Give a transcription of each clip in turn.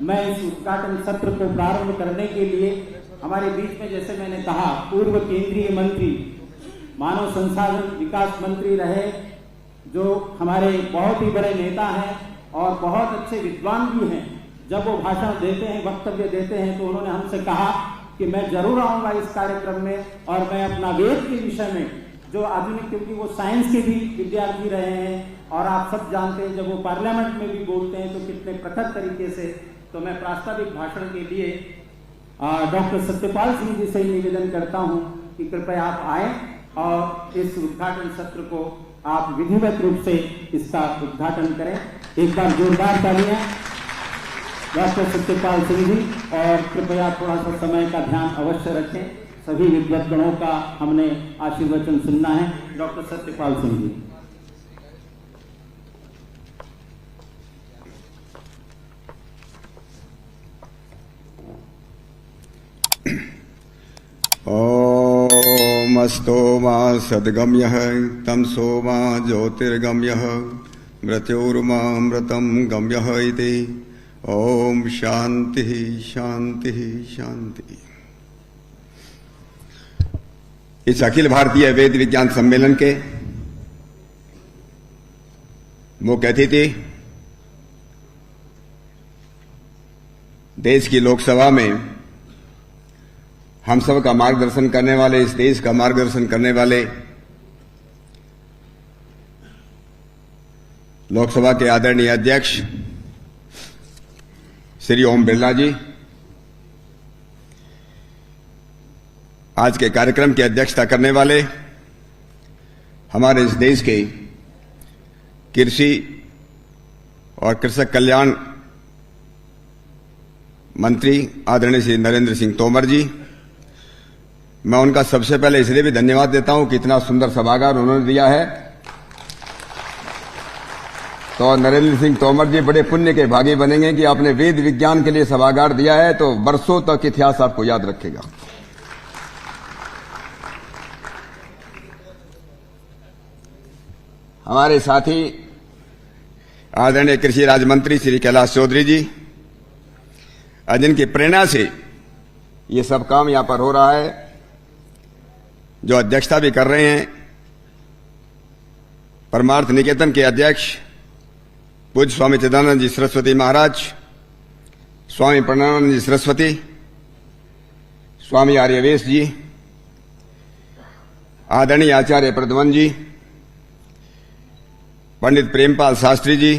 मैं इस उद्घाटन सत्र को प्रारंभ करने के लिए हमारे बीच में, जैसे मैंने कहा, पूर्व केंद्रीय मंत्री, मानव संसाधन विकास मंत्री रहे, जो हमारे बहुत ही बड़े नेता हैं और बहुत अच्छे विद्वान भी हैं। जब वो भाषण देते हैं, वक्तव्य देते हैं, तो उन्होंने हमसे कहा कि मैं जरूर आऊंगा इस कार्यक्रम में और मैं अपना वेद के विषय में, जो आधुनिक, क्योंकि वो साइंस के भी विद्यार्थी रहे हैं और आप सब जानते हैं जब वो पार्लियामेंट में भी बोलते हैं तो कितने प्रखर तरीके से। तो मैं प्रास्ताविक भाषण के लिए डॉक्टर सत्यपाल सिंह जी से निवेदन करता हूं कि कृपया आप आए और इस उद्घाटन सत्र को आप विधिवत रूप से इसका उद्घाटन करें। एक बार जोरदार तालियां डॉक्टर सत्यपाल सिंह जी। और कृपया थोड़ा सा समय का ध्यान अवश्य रखें। सभी विद्वद्गणों का हमने आशीर्वचन सुनना है। डॉक्टर सत्यपाल सिंह जी। ओम अस्तो मा सद्गम्यः तमसो मा ज्योतिर्गम्यः मृत्योर्मा मृतं गम्यः इति। ओम शांति शांति शांति। इस अखिल भारतीय वेद विज्ञान सम्मेलन के मुख्य अतिथि, देश की लोकसभा में हम सब का मार्गदर्शन करने वाले, इस देश का मार्गदर्शन करने वाले लोकसभा के आदरणीय अध्यक्ष श्री ओम बिरला जी, आज के कार्यक्रम की अध्यक्षता करने वाले हमारे इस देश के कृषि और कृषक कल्याण मंत्री आदरणीय श्री नरेंद्र सिंह तोमर जी, मैं उनका सबसे पहले इसलिए भी धन्यवाद देता हूं कि इतना सुंदर सभागार उन्होंने दिया है। तो नरेंद्र सिंह तोमर जी बड़े पुण्य के भागी बनेंगे कि आपने वेद विज्ञान के लिए सभागार दिया है, तो वर्षों तक इतिहास आपको याद रखेगा। हमारे साथी आदरणीय कृषि राज्य मंत्री श्री कैलाश चौधरी जी, जिनकी प्रेरणा से ये सब काम यहां पर हो रहा है, जो अध्यक्षता भी कर रहे हैं। परमार्थ निकेतन के अध्यक्ष पूज्य स्वामी चिदानंद जी सरस्वती महाराज, स्वामी प्रणवानंद जी सरस्वती, स्वामी आर्यवेश जी, आदरणीय आचार्य प्रद्युमन जी, पंडित प्रेमपाल शास्त्री जी,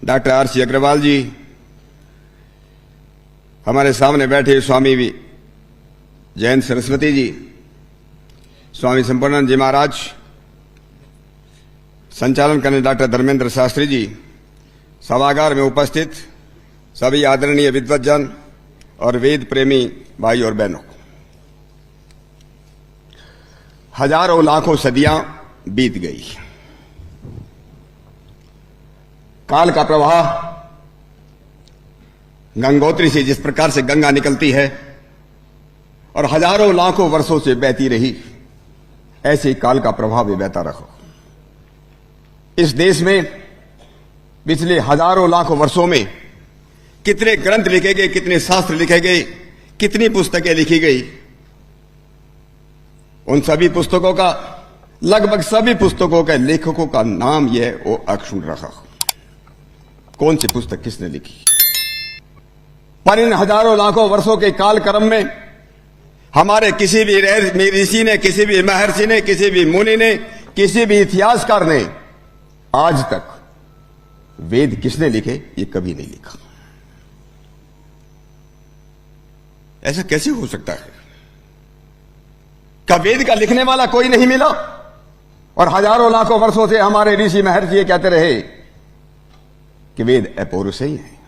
डॉक्टर आर.सी. अग्रवाल जी, हमारे सामने बैठे स्वामी जयंत सरस्वती जी, स्वामी संपूर्णानंद जी महाराज, संचालन करने डॉक्टर धर्मेंद्र शास्त्री जी, सभागार में उपस्थित सभी आदरणीय विद्वज्जन और वेद प्रेमी भाई और बहनों, हजारों लाखों सदियां बीत गई। काल का प्रवाह गंगोत्री से जिस प्रकार से गंगा निकलती है और हजारों लाखों वर्षों से बहती रही, ऐसे ही काल का प्रभाव भी बहता रहो। इस देश में पिछले हजारों लाखों वर्षों में कितने ग्रंथ लिखे गए, कितने शास्त्र लिखे गए, कितनी पुस्तकें लिखी गई। उन सभी पुस्तकों का, लगभग सभी पुस्तकों के लेखकों का नाम यह वो अक्षुण्ण रहा। कौन सी पुस्तक किसने लिखी, पर इन हजारों लाखों वर्षों के काल क्रम में हमारे किसी भी ऋषि ने, किसी भी महर्षि ने, किसी भी मुनि ने, किसी भी इतिहासकार ने आज तक वेद किसने लिखे ये कभी नहीं लिखा। ऐसा कैसे हो सकता है? क्या वेद का लिखने वाला कोई नहीं मिला? और हजारों लाखों वर्षों से हमारे ऋषि महर्षि ये कहते रहे कि वेद अपौरुषेय है।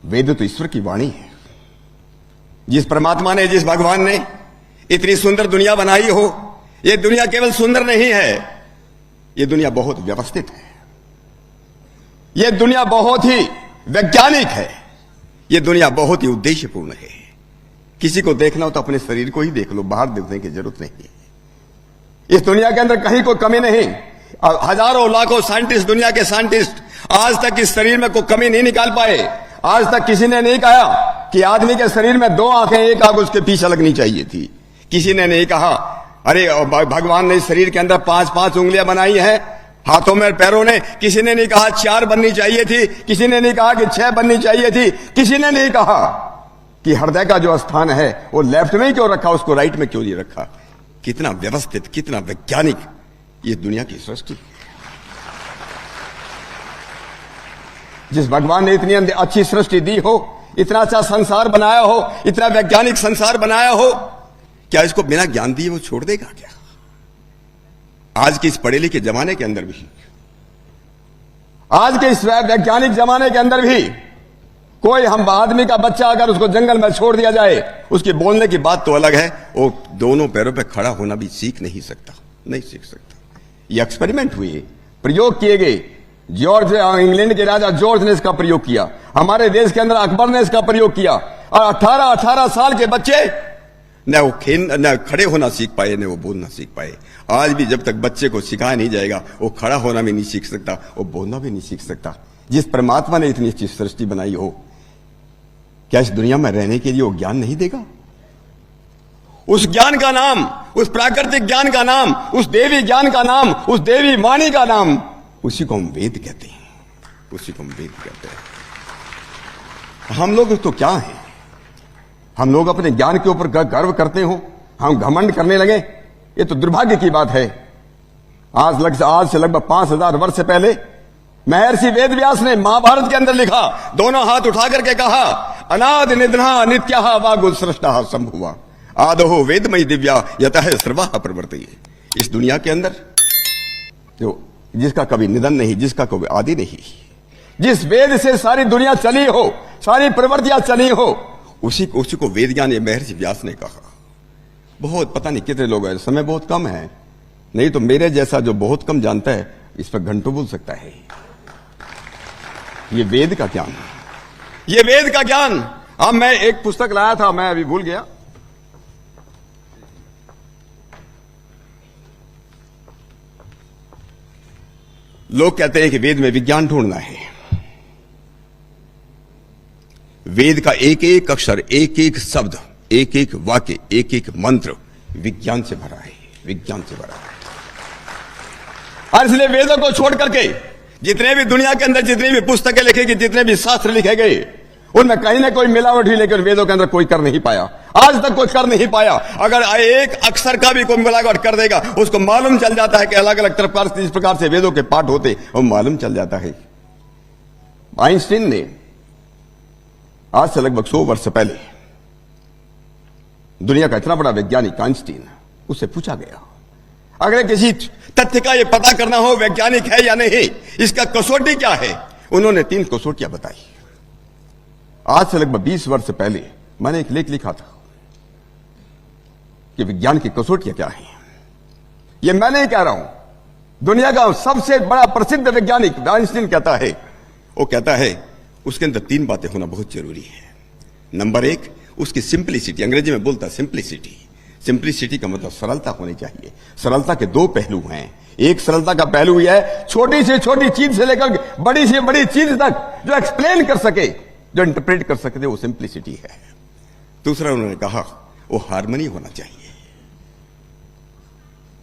वेद तो ईश्वर की वाणी है। जिस परमात्मा ने, जिस भगवान ने इतनी सुंदर दुनिया बनाई हो, यह दुनिया केवल सुंदर नहीं है, यह दुनिया बहुत व्यवस्थित है, यह दुनिया बहुत ही वैज्ञानिक है, यह दुनिया बहुत ही उद्देश्यपूर्ण है। किसी को देखना हो तो अपने शरीर को ही देख लो, बाहर देखने की जरूरत नहीं। इस दुनिया के अंदर कहीं कोई कमी नहीं। हजारों लाखों साइंटिस्ट, दुनिया के साइंटिस्ट आज तक इस शरीर में कोई कमी नहीं निकाल पाए। आज तक किसी ने नहीं कहा कि आदमी के शरीर में 2 आंखें, एक आंख उसके पीछे लगनी चाहिए थी। किसी ने नहीं कहा अरे भगवान ने इस शरीर के अंदर 5-5 उंगलियां बनाई हैं हाथों में पैरों ने। किसी ने नहीं कहा 4 बननी चाहिए थी। किसी ने नहीं कहा कि 6 बननी चाहिए थी। किसी ने नहीं कहा कि हृदय का जो स्थान है वो लेफ्ट में क्यों रखा, उसको राइट में क्यों नहीं रखा। कितना व्यवस्थित, कितना वैज्ञानिक ये दुनिया की सृष्टि। जिस भगवान ने इतनी अच्छी सृष्टि दी हो, इतना अच्छा संसार बनाया हो, इतना वैज्ञानिक संसार बनाया हो, क्या इसको बिना ज्ञान दिए वो छोड़ देगा क्या? आज के इस पढ़े लिखे जमाने के अंदर भी, आज के इस वैज्ञानिक जमाने के अंदर भी कोई हम आदमी का बच्चा अगर उसको जंगल में छोड़ दिया जाए, उसकी बोलने की बात तो अलग है, वो दोनों पैरों पे खड़ा होना भी सीख नहीं सकता, नहीं सीख सकता। ये एक्सपेरिमेंट हुए, प्रयोग किए गए। जॉर्ज, इंग्लैंड के राजा जॉर्ज ने इसका प्रयोग किया। हमारे देश के अंदर अकबर ने इसका प्रयोग किया। और 18-18 साल के बच्चे न खड़े होना सीख पाए, न वो बोलना सीख पाए। आज भी जब तक बच्चे को सिखाया नहीं जाएगा, वो खड़ा होना भी नहीं सीख सकता, वो बोलना भी नहीं सीख सकता। जिस परमात्मा ने इतनी अच्छी सृष्टि बनाई हो, क्या इस दुनिया में रहने के लिए वो ज्ञान नहीं देगा? उस ज्ञान का नाम, उस प्राकृतिक ज्ञान का नाम, उस देवी ज्ञान का नाम, उस देवी वाणी का नाम, उसी को हम वेद कहते हैं। उसी को हम वेद कहते हैं। हम लोग तो क्या हैं? हम लोग अपने ज्ञान के ऊपर गर्व करते हो, हम घमंड करने लगे, ये तो दुर्भाग्य की बात है। आज से लगभग 5000 वर्ष से पहले महर्षि वेदव्यास ने महाभारत के अंदर लिखा, दोनों हाथ उठा करके कहा, अनादि निधना नित्याः वागुल सृष्टा संभुवा आदहो वेदमयी दिव्या यतः सर्वा प्रवर्तते। इस दुनिया के अंदर जो जिसका कभी निधन नहीं, जिसका कभी आदि नहीं, जिस वेद से सारी दुनिया चली हो, सारी प्रवृत्तियां चली हो, उसी को वेद ज्ञान महर्षि व्यास ने कहा। बहुत पता नहीं कितने लोग हैं, समय बहुत कम है, नहीं तो मेरे जैसा जो बहुत कम जानता है इस पर घंटों बोल सकता है। ये वेद का ज्ञान, ये वेद का ज्ञान। अब मैं एक पुस्तक लाया था, मैं अभी भूल गया। लोग कहते हैं कि वेद में विज्ञान ढूंढना है। वेद का एक एक अक्षर, एक एक शब्द, एक एक वाक्य, एक एक मंत्र विज्ञान से भरा है, विज्ञान से भरा है। और इसलिए वेदों को छोड़ करके जितने भी दुनिया के अंदर जितनी भी पुस्तकें लिखी गई, जितने भी शास्त्र लिखे गए, उनमें कहीं ना कोई मिलावट ही, लेकिन वेदों के अंदर कोई कर नहीं पाया, आज तक कोई कर नहीं पाया। अगर एक अक्षर का भी कोई मिलावट कर देगा, उसको मालूम चल जाता है कि अलग अलग प्रकार से, जिस प्रकार से वेदों के पाठ होते, वो मालूम चल जाता है। आइंस्टीन ने आज से लगभग 100 वर्ष पहले, दुनिया का इतना बड़ा वैज्ञानिक आइंस्टीन, उससे पूछा गया, अगर किसी तथ्य का यह पता करना हो वैज्ञानिक है या नहीं, इसका कसौटी क्या है, उन्होंने 3 कसौटियां बताई। आज से लगभग 20 वर्ष पहले मैंने एक लेख लिखा था कि विज्ञान की कसौटियां क्या हैं। यह मैं नहीं कह रहा हूं, दुनिया का सबसे बड़ा प्रसिद्ध वैज्ञानिक आइंस्टीन कहता है। वो कहता है उसके अंदर 3 बातें होना बहुत जरूरी है। नंबर 1, उसकी सिंप्लिसिटी, अंग्रेजी में बोलता है सिंप्लिसिटी। सिंप्लिसिटी का मतलब सरलता होनी चाहिए। सरलता के 2 पहलू हैं। एक सरलता का पहलू यह है, छोटी से छोटी चीज से लेकर बड़ी से बड़ी चीज तक जो एक्सप्लेन कर सके, जो इंटरप्रेट कर सकते, वो सिंप्लिसिटी है। दूसरा उन्होंने कहा वो हार्मनी होना चाहिए,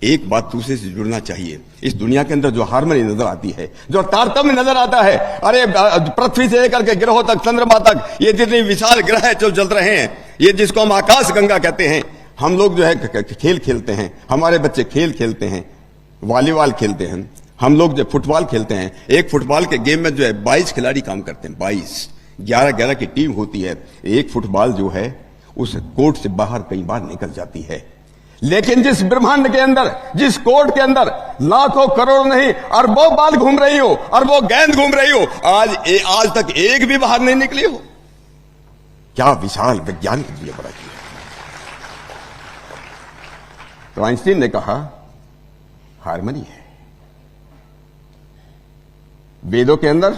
एक बात दूसरे से जुड़ना चाहिए। इस दुनिया के अंदर जो हार्मनी नजर आती है, जो तारतम्य नजर आता है, अरे पृथ्वी से लेकर के ग्रहों तक, चंद्रमा तक, ये जितने विशाल ग्रह जो चल रहे हैं, ये जिसको हम आकाश गंगा कहते हैं। हम लोग जो है खेल खेलते हैं, हमारे बच्चे खेल खेलते हैं, वॉलीबॉल खेलते हैं, हम लोग जो फुटबॉल खेलते हैं। एक फुटबॉल के गेम में जो है 22 खिलाड़ी काम करते हैं, 22, 11-11 की टीम होती है। एक फुटबॉल जो है उस कोर्ट से बाहर कई बार निकल जाती है, लेकिन जिस ब्रह्मांड के अंदर, जिस कोर्ट के अंदर लाखों करोड़ नहीं अरबों बाल घूम रही हो, अरबों गेंद घूम रही हो, आज तक एक भी बाहर नहीं निकली हो। क्या विशाल विज्ञान के लिए बड़ा किया। तो आइंस्टीन ने कहा हार्मनी है। वेदों के अंदर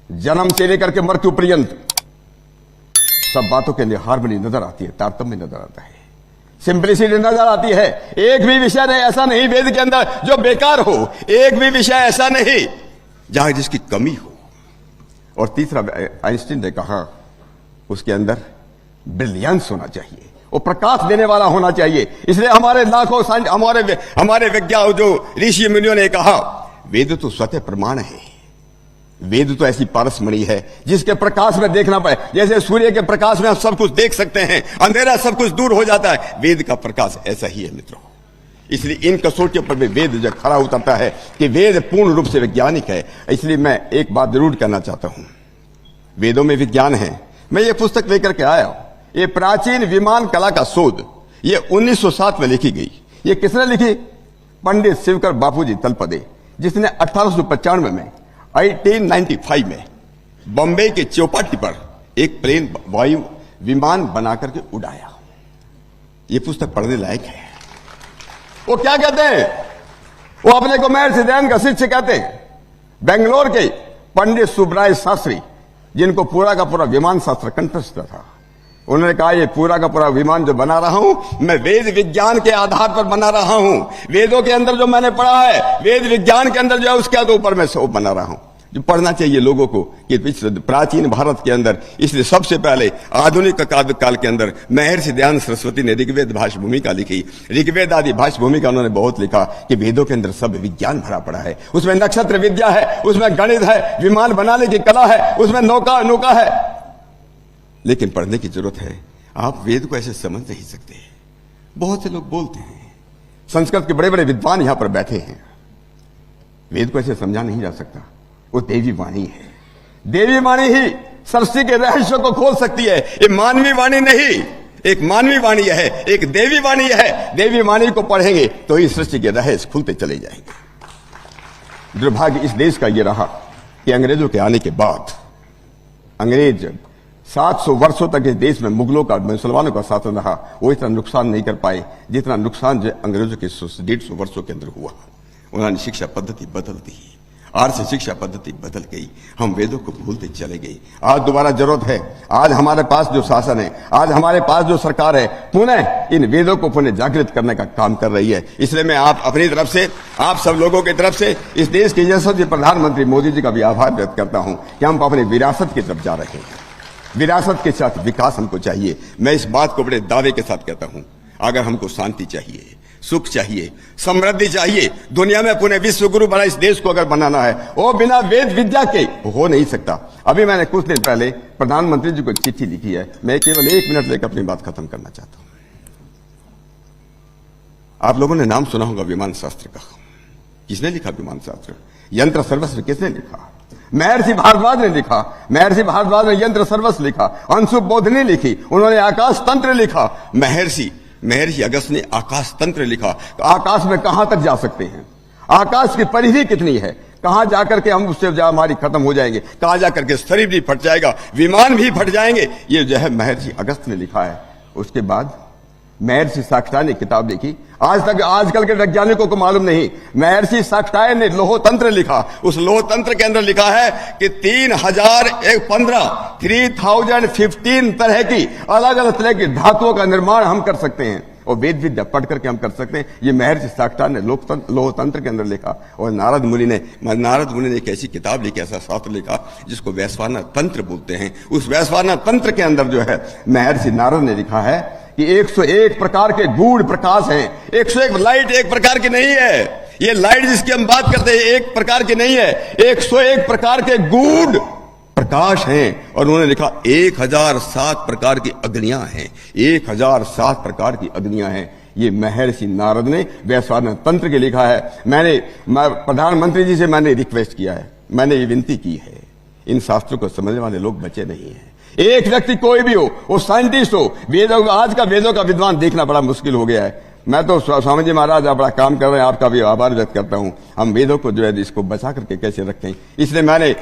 जन्म से लेकर के मृत्यु पर्यंत सब बातों के अंदर हार्मनी नजर आती है, तारतम्य नजर आता है, सिंप्लिसिटी नजर आती है। एक भी विषय नहीं ऐसा नहीं वेद के अंदर जो बेकार हो, एक भी विषय ऐसा नहीं जहां जिसकी कमी हो। और तीसरा, आइंस्टीन ने कहा उसके अंदर ब्रिलियंस होना चाहिए, वो प्रकाश देने वाला होना चाहिए। इसलिए हमारे लाखों हमारे विज्ञान जो ऋषि मुनियों ने कहा, वेद तो स्वतः प्रमाण है, वेद तो ऐसी पारसमणि है जिसके प्रकाश में देखना पाए। जैसे सूर्य के प्रकाश में आप सब कुछ देख सकते हैं, अंधेरा सब कुछ दूर हो जाता है, वेद का प्रकाश ऐसा ही है मित्रों। इसलिए इन कसौटियों पर भी वेद जो खरा उतरता है कि वेद पूर्ण रूप से वैज्ञानिक है। इसलिए मैं एक बात जरूर कहना चाहता हूं, वेदों में विज्ञान है। मैं ये पुस्तक लेकर के आया हूं, ये प्राचीन विमान कला का शोध, ये 1907 में लिखी गई। ये किसने लिखी? पंडित शिवकर बापूजी तलपदे, जिसने 1895 में 1895 में बॉम्बे के चौपाटी पर एक प्लेन वायु विमान बनाकर के उड़ाया। ये पुस्तक पढ़ने लायक है। वो क्या कहते हैं? वो अपने को महर्षि दयानंद का शिष्य कहते हैं। बेंगलोर के पंडित सुब्राय शास्त्री, जिनको पूरा का पूरा विमान शास्त्र कंठस्थ था, उन्होंने कहा ये पूरा का पूरा विमान जो बना रहा हूं मैं वेद विज्ञान के आधार पर बना रहा हूं। वेदों के अंदर जो मैंने पढ़ा है, वेद विज्ञान के अंदर जो है उसके ऊपर मैं सब बना रहा हूं। जो पढ़ना चाहिए लोगों को कि प्राचीन भारत के अंदर, इसलिए सबसे पहले आधुनिक काल के अंदर महर्षि दयानंद सरस्वती ने ऋग्वेद भाष्य भूमिका लिखी। ऋग्वेद आदि भाष्य भूमिका उन्होंने बहुत लिखा कि वेदों के अंदर सब विज्ञान भरा पड़ा है। उसमें नक्षत्र विद्या है, उसमें गणित है, विमान बनाने की कला है, उसमें नौका है। लेकिन पढ़ने की जरूरत है। आप वेद को ऐसे समझ नहीं सकते। बहुत से लोग बोलते हैं, संस्कृत के बड़े बड़े विद्वान यहां पर बैठे हैं, वेद को ऐसे समझा नहीं जा सकता। वो देवी वाणी है। देवी वाणी ही सृष्टि के रहस्य को खोल सकती है। ये मानवी वाणी नहीं, एक मानवी वाणी है, एक देवी वाणी है। देवी वाणी को पढ़ेंगे तो ही सृष्टि के रहस्य खुलते चले जाएंगे। दुर्भाग्य इस देश का ये रहा कि अंग्रेजों के आने के बाद, अंग्रेज 700 वर्षों तक इस देश में मुगलों का, मुसलमानों का शासन रहा, वो इतना नुकसान नहीं कर पाए जितना नुकसान जो अंग्रेजों के 150 वर्षों के अंदर हुआ। उन्होंने शिक्षा पद्धति बदल दी, आज से शिक्षा पद्धति बदल गई, हम वेदों को भूलते चले गए। आज दोबारा जरूरत है, आज हमारे पास जो शासन है, आज हमारे पास जो सरकार है, पुनः इन वेदों को पुनः जागृत करने का काम कर रही है। इसलिए मैं आप अपनी तरफ से, आप सब लोगों की तरफ से इस देश के यशस्वी प्रधानमंत्री मोदी जी का भी आभार व्यक्त करता हूं कि हम अपनी विरासत की तरफ जा रहे हैं। विरासत के साथ विकास हमको चाहिए। मैं इस बात को बड़े दावे के साथ कहता हूं, अगर हमको शांति चाहिए, सुख चाहिए, समृद्धि चाहिए, दुनिया में पुनः विश्व गुरु बना इस देश को अगर बनाना है, वो बिना वेद विद्या के हो नहीं सकता। अभी मैंने कुछ दिन पहले प्रधानमंत्री जी को चिट्ठी लिखी है। मैं केवल 1 मिनट लेकर अपनी बात खत्म करना चाहता हूं। आप लोगों ने नाम सुना होगा विमान शास्त्र का। किसने लिखा विमान शास्त्र? यंत्र सर्वस्व किसने लिखा? महर्षि भारद्वाज ने लिखा। महर्षि भारद्वाज ने यंत्र सर्वस्व लिखा। अंशु बोध ने लिखी, उन्होंने आकाश तंत्र लिखा। महर्षि अगस्त ने आकाश तंत्र लिखा। तो आकाश में कहां तक जा सकते हैं? आकाश की परिधि कितनी है? कहां जाकर के हम उससे हमारी खत्म हो जाएंगे? कहां जाकर के शरीर भी फट जाएगा, विमान भी फट जाएंगे? ये जो है महर्षि अगस्त ने लिखा है। उसके बाद महर्षि शाक्टाय ने किताब लिखी। आज तक आजकल के वैज्ञानिकों को मालूम नहीं, महर्षि शाक्टाय ने लोह तंत्र लिखा। उस लोह तंत्र के अंदर लिखा है कि 3015 तरह की अलग अलग तरह की धातुओं का निर्माण हम कर सकते हैं और वेद विद्या पढ़ करके हम कर सकते हैं। ये महर्षि शाक्टाय ने लोह तंत्र के अंदर लिखा। और नारद मुनि ने एक ऐसी किताब लिखी, ऐसा शास्त्र लिखा जिसको वैश्वानर तंत्र बोलते हैं। उस वैश्वानर तंत्र के अंदर जो है महर्षि नारद ने लिखा है कि 101 प्रकार के गूढ़ प्रकाश हैं। 101 लाइट एक प्रकार की नहीं है। ये लाइट जिसकी हम बात करते हैं एक प्रकार की नहीं है, 101 प्रकार के गूढ़ प्रकाश हैं। और उन्होंने लिखा 1007 प्रकार की अग्नियां हैं। 1007 प्रकार की अग्नियां हैं। ये महर्षि नारद ने वैश्वानर तंत्र के लिखा है। मैं प्रधानमंत्री जी से मैंने रिक्वेस्ट किया है, मैंने ये विनती की है, इन शास्त्रों को समझने वाले लोग बचे नहीं हैं। एक व्यक्ति कोई भी हो, वो साइंटिस्ट हो, वेदों आज का वेदों का विद्वान देखना बड़ा मुश्किल हो गया है। मैं तो स्वामी जी महाराज आप बड़ा काम कर रहे हैं, आपका भी आभार व्यक्त करता हूं। हम वेदों को जो है इसको बचा करके कैसे रखें, इसलिए मैंने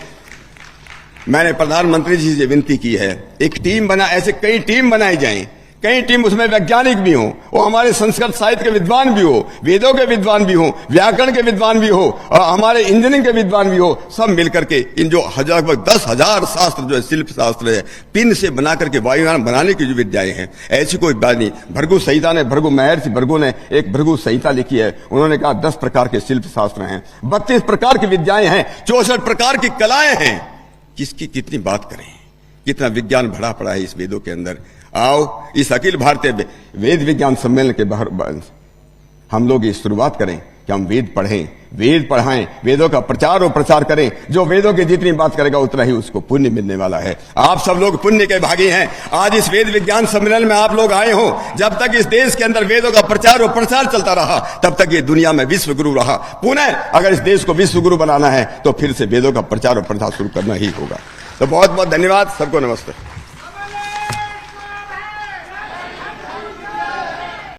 प्रधानमंत्री जी से विनती की है, एक टीम बना, ऐसे कई टीम बनाई जाए कई टीम उसमें वैज्ञानिक भी हों, वो हमारे संस्कृत साहित्य के विद्वान भी हो, वेदों के विद्वान भी हो, व्याकरण के विद्वान भी हो, और हमारे इंजीनियरिंग के विद्वान भी हो, सब मिलकर के इन जो लगभग 10,000 शास्त्र जो है, शिल्प शास्त्र है, पिन से बना करके वायुयान बनाने की जो विद्याएं हैं, ऐसी कोई बात नहीं। भृगु संहिता ने, महर्षि भृगु ने एक भृगु संहिता लिखी है। उन्होंने कहा 10 प्रकार के शिल्प शास्त्र हैं, 32 प्रकार की विद्याएं हैं, 64 प्रकार की कलाएं हैं। किसकी कितनी बात करें, कितना विज्ञान भरा पड़ा है इस वेदों के अंदर। आओ इस अखिल भारतीय वेद विज्ञान सम्मेलन के बाहर हम लोग ये शुरुआत करें कि हम वेद पढ़ें, वेद पढ़ाएं, वेदों का प्रचार और प्रसार करें। जो वेदों की जितनी बात करेगा उतना ही उसको पुण्य मिलने वाला है। आप सब लोग पुण्य के भागी हैं। आज इस वेद विज्ञान सम्मेलन में आप लोग आए हो। जब तक इस देश के अंदर वेदों का प्रचार और प्रसार चलता रहा, तब तक ये दुनिया में विश्व गुरु रहा। पुनः अगर इस देश को विश्व गुरु बनाना है तो फिर से वेदों का प्रचार और प्रसार शुरू करना ही होगा। तो बहुत बहुत धन्यवाद, सबको नमस्ते।